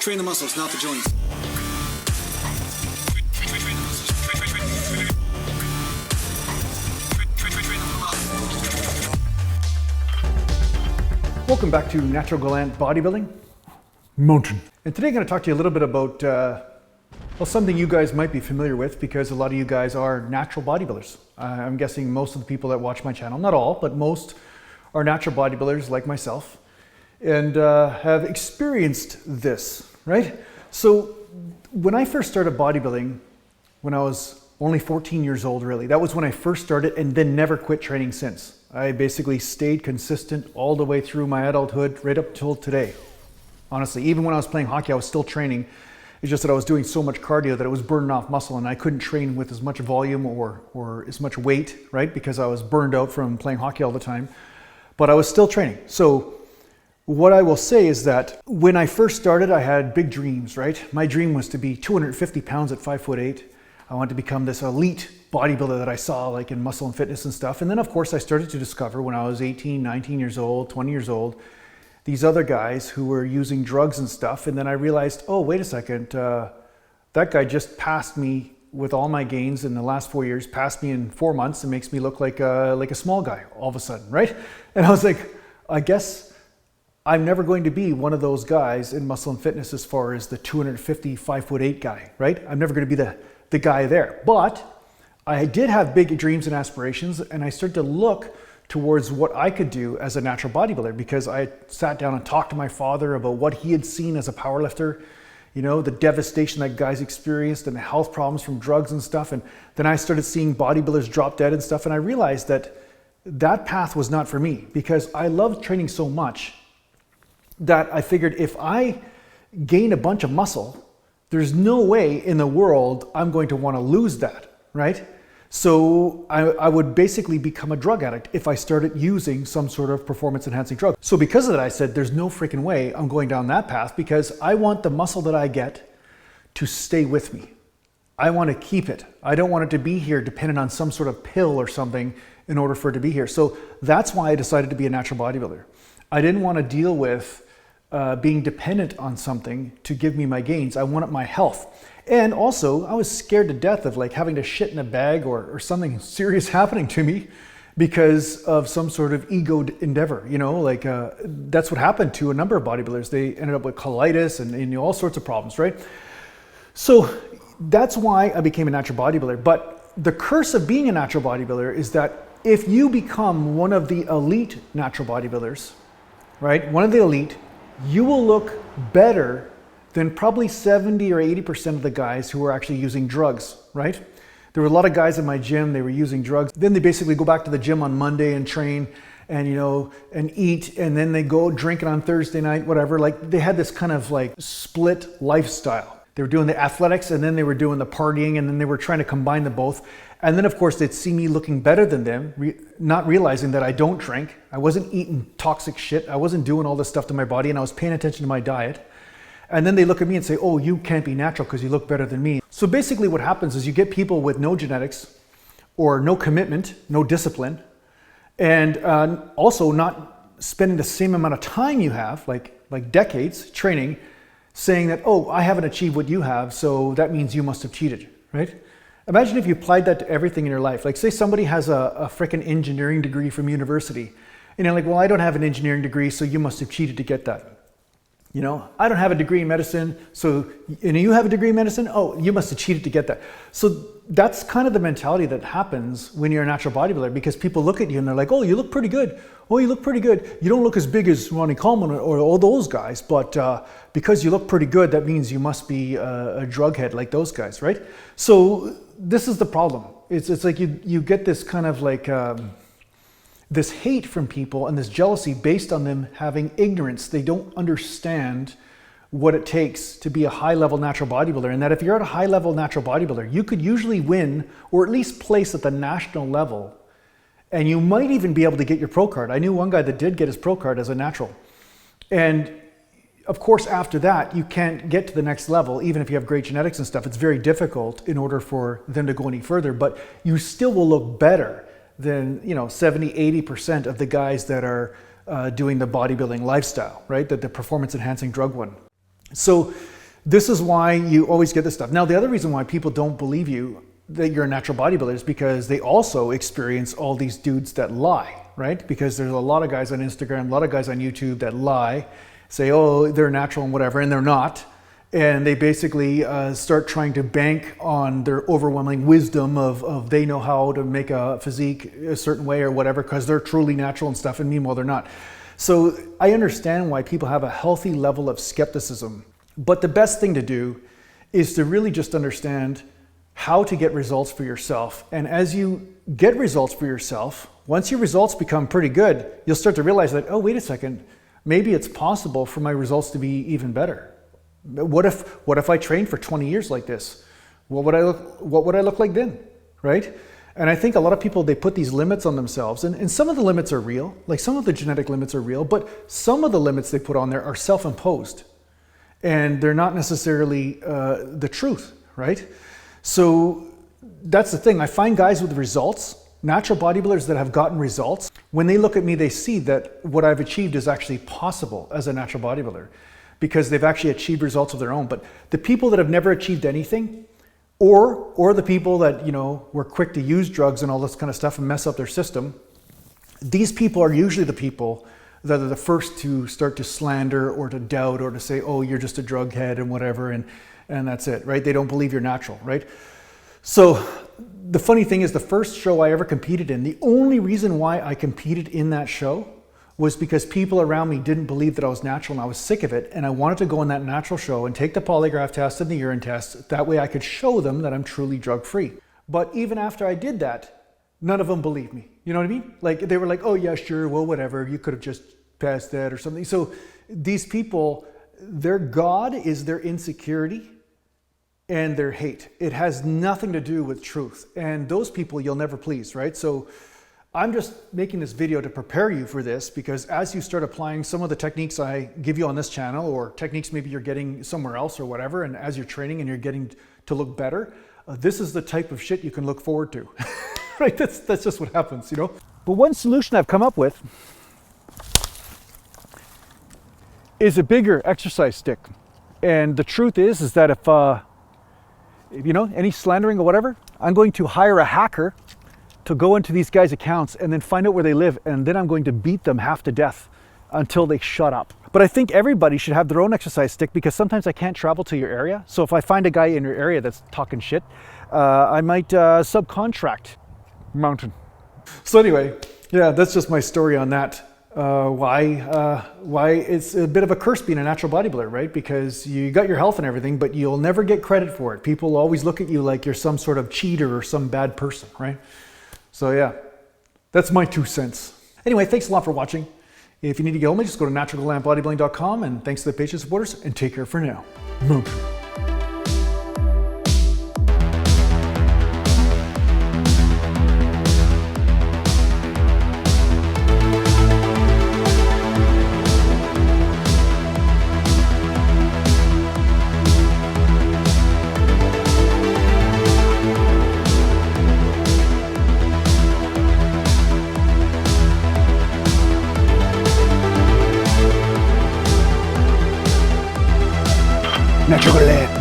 Train the muscles, not the joints. Welcome back to Natural Gallant Bodybuilding Mountain. And today I'm going to talk to you a little bit about something you guys might be familiar with, because a lot of you guys are natural bodybuilders. I'm guessing most of the people that watch my channel, not all, but most are natural bodybuilders like myself, and have experienced this, right? So when I first started bodybuilding, when I was only 14 years old, really, that was when I first started, and then never quit training since. I basically stayed consistent all the way through my adulthood, right up till today. Honestly, even when I was playing hockey, I was still training. It's just that I was doing so much cardio that it was burning off muscle, and I couldn't train with as much volume or as much weight, right? Because I was burned out from playing hockey all the time, but I was still training. So what I will say is that when I first started, I had big dreams, right? My dream was to be 250 pounds at 5'8". I wanted to become this elite bodybuilder that I saw like in Muscle and Fitness and stuff. And then of course I started to discover when I was 18, 19 years old, 20 years old, these other guys who were using drugs and stuff. And then I realized, oh, wait a second, that guy just passed me with all my gains in the last 4 years, passed me in 4 months, and makes me look like a small guy all of a sudden, right? And I was like, I guess I'm never going to be one of those guys in Muscle and Fitness as far as the 250, 5'8" guy, right? I'm never going to be the guy there. But I did have big dreams and aspirations, and I started to look towards what I could do as a natural bodybuilder, because I sat down and talked to my father about what he had seen as a powerlifter, you know, the devastation that guys experienced and the health problems from drugs and stuff. And then I started seeing bodybuilders drop dead and stuff, and I realized that that path was not for me, because I loved training so much that I figured if I gain a bunch of muscle, there's no way in the world I'm going to want to lose that, right? So I would basically become a drug addict if I started using some sort of performance enhancing drug. So because of that, I said, there's no freaking way I'm going down that path, because I want the muscle that I get to stay with me. I want to keep it. I don't want it to be here dependent on some sort of pill or something in order for it to be here. So that's why I decided to be a natural bodybuilder. I didn't want to deal with being dependent on something to give me my gains. I wanted my health. And also, I was scared to death of like having to shit in a bag or something serious happening to me because of some sort of ego endeavor. You know, like that's what happened to a number of bodybuilders. They ended up with colitis and you know, all sorts of problems, right? So that's why I became a natural bodybuilder. But the curse of being a natural bodybuilder is that if you become one of the elite natural bodybuilders, right, one of the elite, you will look better than probably 70 or 80% of the guys who are actually using drugs, right? There were a lot of guys in my gym, they were using drugs. Then they basically go back to the gym on Monday and train and, you know, and eat, and then they go drinking on Thursday night, whatever. Like they had this kind of like split lifestyle. They were doing the athletics and then they were doing the partying, and then they were trying to combine them both. And then of course they'd see me looking better than them, not realizing that I don't drink. I wasn't eating toxic shit. I wasn't doing all this stuff to my body, and I was paying attention to my diet. And then they look at me and say, oh, you can't be natural because you look better than me. So basically what happens is you get people with no genetics or no commitment, no discipline, and also not spending the same amount of time you have, like decades training, saying that, oh, I haven't achieved what you have, so that means you must have cheated, right? Imagine if you applied that to everything in your life. Like say somebody has a frickin' engineering degree from university, and you're like, well, I don't have an engineering degree, so you must have cheated to get that. You know, I don't have a degree in medicine, so, and you have a degree in medicine? Oh, you must have cheated to get that. So that's kind of the mentality that happens when you're a natural bodybuilder, because people look at you and they're like, oh, you look pretty good. Oh, you look pretty good. You don't look as big as Ronnie Coleman or all those guys, but because you look pretty good, that means you must be a drug head like those guys, right? So this is the problem. It's like you get this kind of like, this hate from people and this jealousy based on them having ignorance. They don't understand what it takes to be a high-level natural bodybuilder, and that if you're at a high-level natural bodybuilder, you could usually win or at least place at the national level, and you might even be able to get your pro card. I knew one guy that did get his pro card as a natural. And of course, after that, you can't get to the next level, even if you have great genetics and stuff. It's very difficult in order for them to go any further, but you still will look better than, you know, 70, 80% of the guys that are doing the bodybuilding lifestyle, right? The performance enhancing drug one. So This is why you always get this stuff. Now, the other reason why people don't believe you that you're a natural bodybuilder is because they also experience all these dudes that lie, right? Because there's a lot of guys on Instagram, a lot of guys on YouTube that lie, say, oh, they're natural and whatever, and they're not. And they basically start trying to bank on their overwhelming wisdom of they know how to make a physique a certain way or whatever because they're truly natural and stuff, and meanwhile they're not. So I understand why people have a healthy level of skepticism, but the best thing to do is to really just understand how to get results for yourself. And as you get results for yourself, once your results become pretty good, you'll start to realize that, oh, wait a second, maybe it's possible for my results to be even better. What if I trained for 20 years like this? What would I look like then, right? And I think a lot of people, they put these limits on themselves, and some of the limits are real, like some of the genetic limits are real, but some of the limits they put on there are self-imposed, and they're not necessarily the truth, right? So that's the thing. I find guys with results, natural bodybuilders that have gotten results, when they look at me, they see that what I've achieved is actually possible as a natural bodybuilder, because they've actually achieved results of their own. But the people that have never achieved anything, or the people that, you know, were quick to use drugs and all this kind of stuff and mess up their system, these people are usually the people that are the first to start to slander or to doubt or to say, oh, you're just a drug head and whatever, and that's it, right? They don't believe you're natural, right? So the funny thing is, the first show I ever competed in, the only reason why I competed in that show was because people around me didn't believe that I was natural, and I was sick of it, and I wanted to go in that natural show and take the polygraph test and the urine test. That way I could show them that I'm truly drug-free. But even after I did that, none of them believed me. You know what I mean? Like, they were like, oh yeah, sure, well, whatever, you could have just passed that or something. So these people, their God is their insecurity and their hate. It has nothing to do with truth. And those people you'll never please, right? So I'm just making this video to prepare you for this, because as you start applying some of the techniques I give you on this channel, or techniques maybe you're getting somewhere else or whatever, and as you're training and you're getting to look better, this is the type of shit you can look forward to, right? That's just what happens, you know? But one solution I've come up with is a bigger exercise stick. And the truth is that if you know, any slandering or whatever, I'm going to hire a hacker to go into these guys' accounts and then find out where they live, and then I'm going to beat them half to death until they shut up. But I think everybody should have their own exercise stick, because sometimes I can't travel to your area. So if I find a guy in your area that's talking shit, I might subcontract mountain. So anyway, yeah, that's just my story on that. Why it's a bit of a curse being a natural bodybuilder, right? Because you got your health and everything, but you'll never get credit for it. People always look at you like you're some sort of cheater or some bad person, right? So yeah, that's my 2 cents. Anyway, thanks a lot for watching. If you need to get home, just go to naturalgallantbodybuilding.com, and thanks to the Patreon supporters, and take care for now. Moon. Natural Gallant.